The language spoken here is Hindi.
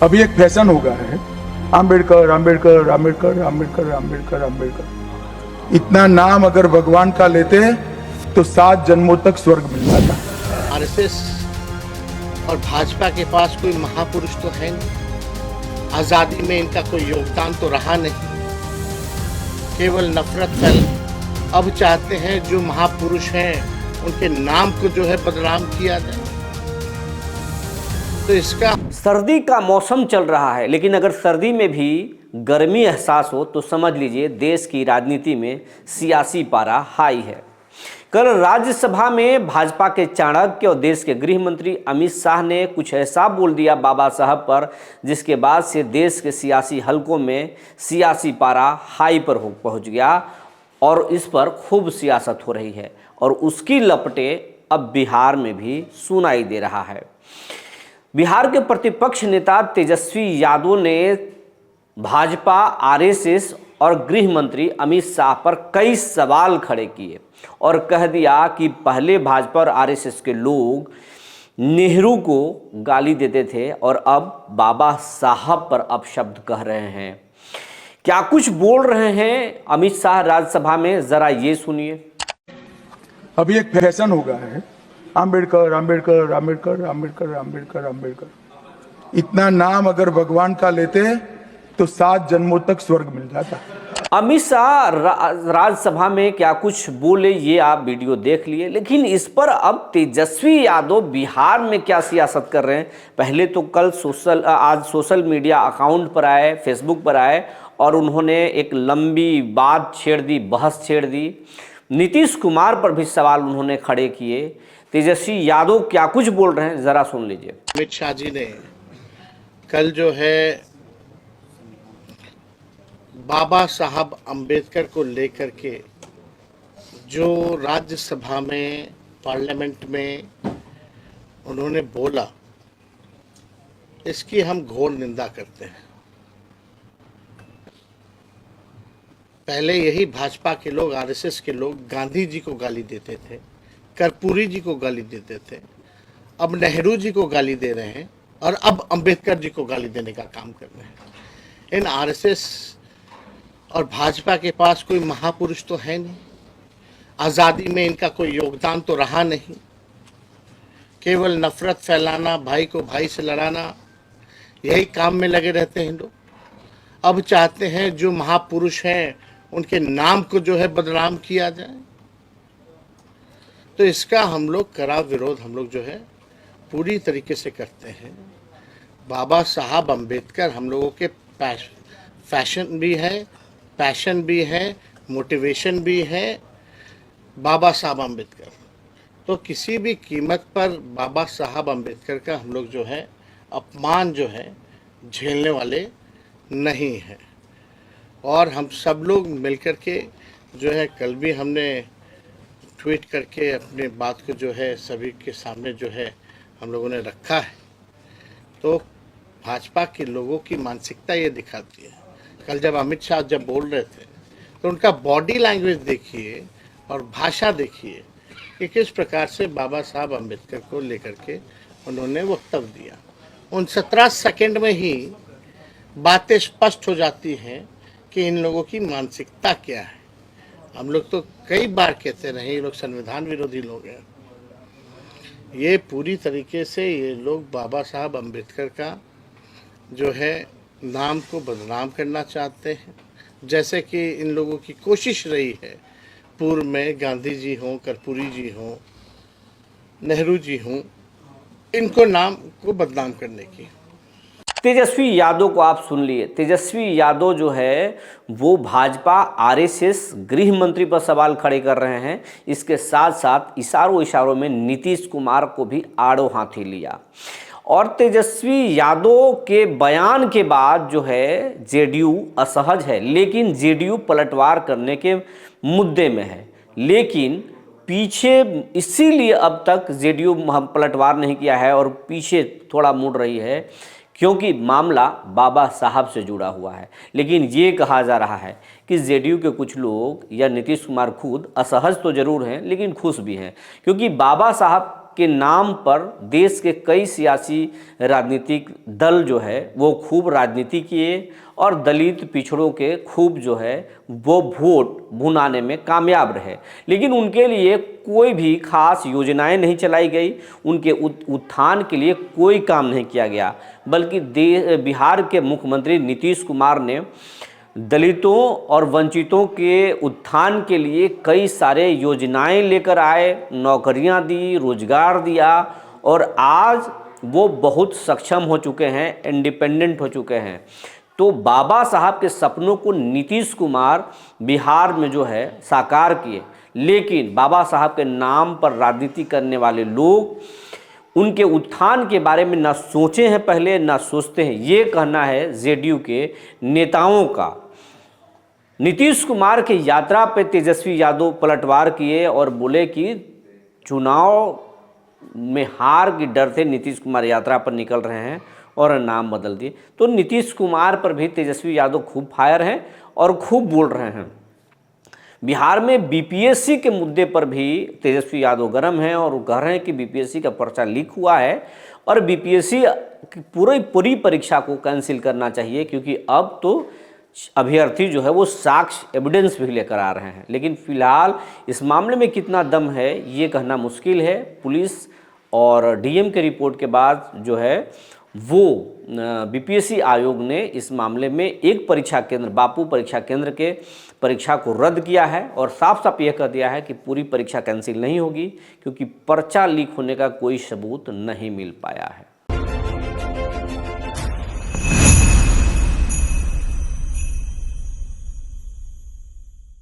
अभी एक फैशन हो गया है, आम्बेडकर आम्बेडकर आम्बेडकर आम्बेडकर आम्बेडकर आम्बेडकर। इतना नाम अगर भगवान का लेते तो 7 जन्मों तक स्वर्ग मिल जाता। आरएसएस और भाजपा के पास कोई महापुरुष तो है नहीं, आज़ादी में इनका कोई योगदान तो रहा नहीं, केवल नफरत फैल। अब चाहते हैं जो महापुरुष हैं उनके नाम को जो है बदनाम किया जाए। तो इसका सर्दी का मौसम चल रहा है, लेकिन अगर सर्दी में भी गर्मी एहसास हो तो समझ लीजिए देश की राजनीति में सियासी पारा हाई है। कल राज्यसभा में भाजपा के चाणक्य और देश के गृह मंत्री अमित शाह ने कुछ ऐसा बोल दिया बाबा साहब पर, जिसके बाद से देश के सियासी हलकों में सियासी पारा हाई पर पहुंच गया और इस पर खूब सियासत हो रही है और उसकी लपटें अब बिहार में भी सुनाई दे रहा है। बिहार के प्रतिपक्ष नेता तेजस्वी यादव ने भाजपा, आरएसएस और गृह मंत्री अमित शाह पर कई सवाल खड़े किए और कह दिया कि पहले भाजपा और आरएसएस के लोग नेहरू को गाली देते थे और अब बाबा साहब पर अपशब्द कह रहे हैं। क्या कुछ बोल रहे हैं अमित शाह राज्यसभा में, जरा ये सुनिए। अभी एक फैशन हो गया है, आम्बेडकर आम्बेडकर आम्बेडकर आम्बेडकर आम्बेडकर आम्बेडकर। इतना नाम अगर भगवान का लेते तो 7 जन्मों तक स्वर्ग मिल जाता। अमित शाह राज्यसभा में क्या कुछ बोले ये आप वीडियो देख लिए, लेकिन इस पर अब तेजस्वी यादव बिहार में क्या सियासत कर रहे हैं। पहले तो कल आज सोशल मीडिया अकाउंट पर आए, फेसबुक पर आए और उन्होंने एक लंबी बात छेड़ दी, बहस छेड़ दी। नीतीश कुमार पर भी सवाल उन्होंने खड़े किए। तेजस्वी यादव क्या कुछ बोल रहे हैं, जरा सुन लीजिए। अमित शाह जी ने कल जो है बाबा साहब अंबेडकर को लेकर के जो राज्यसभा में, पार्लियामेंट में उन्होंने बोला, इसकी हम घोर निंदा करते हैं। पहले यही भाजपा के लोग, आरएसएस के लोग गांधी जी को गाली देते थे, कर्पूरी जी को गाली देते थे, अब नेहरू जी को गाली दे रहे हैं और अब अंबेडकर जी को गाली देने का काम कर रहे हैं। इन आरएसएस और भाजपा के पास कोई महापुरुष तो है नहीं, आज़ादी में इनका कोई योगदान तो रहा नहीं, केवल नफरत फैलाना, भाई को भाई से लड़ाना, यही काम में लगे रहते हैं लोग। अब चाहते हैं जो महापुरुष हैं उनके नाम को जो है बदनाम किया जाए। तो इसका हम लोग कड़ा विरोध हम लोग जो है पूरी तरीके से करते हैं। बाबा साहब अंबेडकर हम लोगों के फैशन भी है, पैशन भी है, मोटिवेशन भी है। बाबा साहब अंबेडकर तो किसी भी कीमत पर बाबा साहब अंबेडकर का हम लोग जो है अपमान जो है झेलने वाले नहीं है। और हम सब लोग मिलकर के जो है, कल भी हमने ट्वीट करके अपने बात को जो है सभी के सामने जो है हम लोगों ने रखा है। तो भाजपा के लोगों की मानसिकता ये दिखाती है। कल जब अमित शाह जब बोल रहे थे तो उनका बॉडी लैंग्वेज देखिए और भाषा देखिए कि किस प्रकार से बाबा साहब अंबेडकर को लेकर के उन्होंने वक्तव्य दिया। उन 17 सेकंड में ही बातें स्पष्ट हो जाती हैं कि इन लोगों की मानसिकता क्या है। हम लोग तो कई बार कहते रहे ये लोग संविधान विरोधी लोग हैं। ये पूरी तरीके से ये लोग बाबा साहब अंबेडकर का जो है नाम को बदनाम करना चाहते हैं। जैसे कि इन लोगों की कोशिश रही है पूर्व में, गांधी जी हों, कर्पूरी जी हों, नेहरू जी हों, इनको नाम को बदनाम करने की। तेजस्वी यादव को आप सुन लिए। तेजस्वी यादव जो है वो भाजपा, आरएसएस, गृह मंत्री पर सवाल खड़े कर रहे हैं। इसके साथ साथ इशारों में नीतीश कुमार को भी आड़ो हाथी लिया। और तेजस्वी यादव के बयान के बाद जो है जेडीयू असहज है, लेकिन जेडीयू पलटवार करने के मुद्दे में है। लेकिन पीछे इसीलिए अब तक जेडीयू पलटवार नहीं किया है और पीछे थोड़ा मुड़ रही है क्योंकि मामला बाबा साहब से जुड़ा हुआ है। लेकिन ये कहा जा रहा है कि जेडीयू के कुछ लोग या नीतीश कुमार खुद असहज तो जरूर हैं, लेकिन खुश भी हैं, क्योंकि बाबा साहब के नाम पर देश के कई सियासी राजनीतिक दल जो है वो खूब राजनीति किए और दलित पिछड़ों के खूब जो है वो वोट भुनाने में कामयाब रहे, लेकिन उनके लिए कोई भी खास योजनाएं नहीं चलाई गई, उनके उत्थान के लिए कोई काम नहीं किया गया, बल्कि बिहार के मुख्यमंत्री नीतीश कुमार ने दलितों और वंचितों के उत्थान के लिए कई सारे योजनाएं लेकर आए, नौकरियां दी, रोजगार दिया और आज वो बहुत सक्षम हो चुके हैं, इंडिपेंडेंट हो चुके हैं। तो बाबा साहब के सपनों को नीतीश कुमार बिहार में जो है साकार किए, लेकिन बाबा साहब के नाम पर राजनीति करने वाले लोग उनके उत्थान के बारे में ना सोचे हैं पहले, ना सोचते हैं, ये कहना है जेडीयू के नेताओं का। नीतीश कुमार की यात्रा पे तेजस्वी यादव पलटवार किए और बोले कि चुनाव में हार के डर से नीतीश कुमार यात्रा पर निकल रहे हैं और नाम बदल दिए। तो नीतीश कुमार पर भी तेजस्वी यादव खूब फायर हैं और खूब बोल रहे हैं। बिहार में बीपीएससी के मुद्दे पर भी तेजस्वी यादव गर्म हैं और कह रहे हैं कि बीपीएससी का पर्चा लीक हुआ है और बीपीएससी की पूरी परीक्षा को कैंसिल करना चाहिए, क्योंकि अब तो अभ्यर्थी जो है वो साक्ष्य एविडेंस भी लेकर आ रहे हैं। लेकिन फिलहाल इस मामले में कितना दम है ये कहना मुश्किल है। पुलिस और डीएम के रिपोर्ट के बाद जो है वो बीपीएससी आयोग ने इस मामले में एक परीक्षा केंद्र, बापू परीक्षा केंद्र के परीक्षा को रद्द किया है और साफ साफ यह कह दिया है कि पूरी परीक्षा कैंसिल नहीं होगी, क्योंकि पर्चा लीक होने का कोई सबूत नहीं मिल पाया है।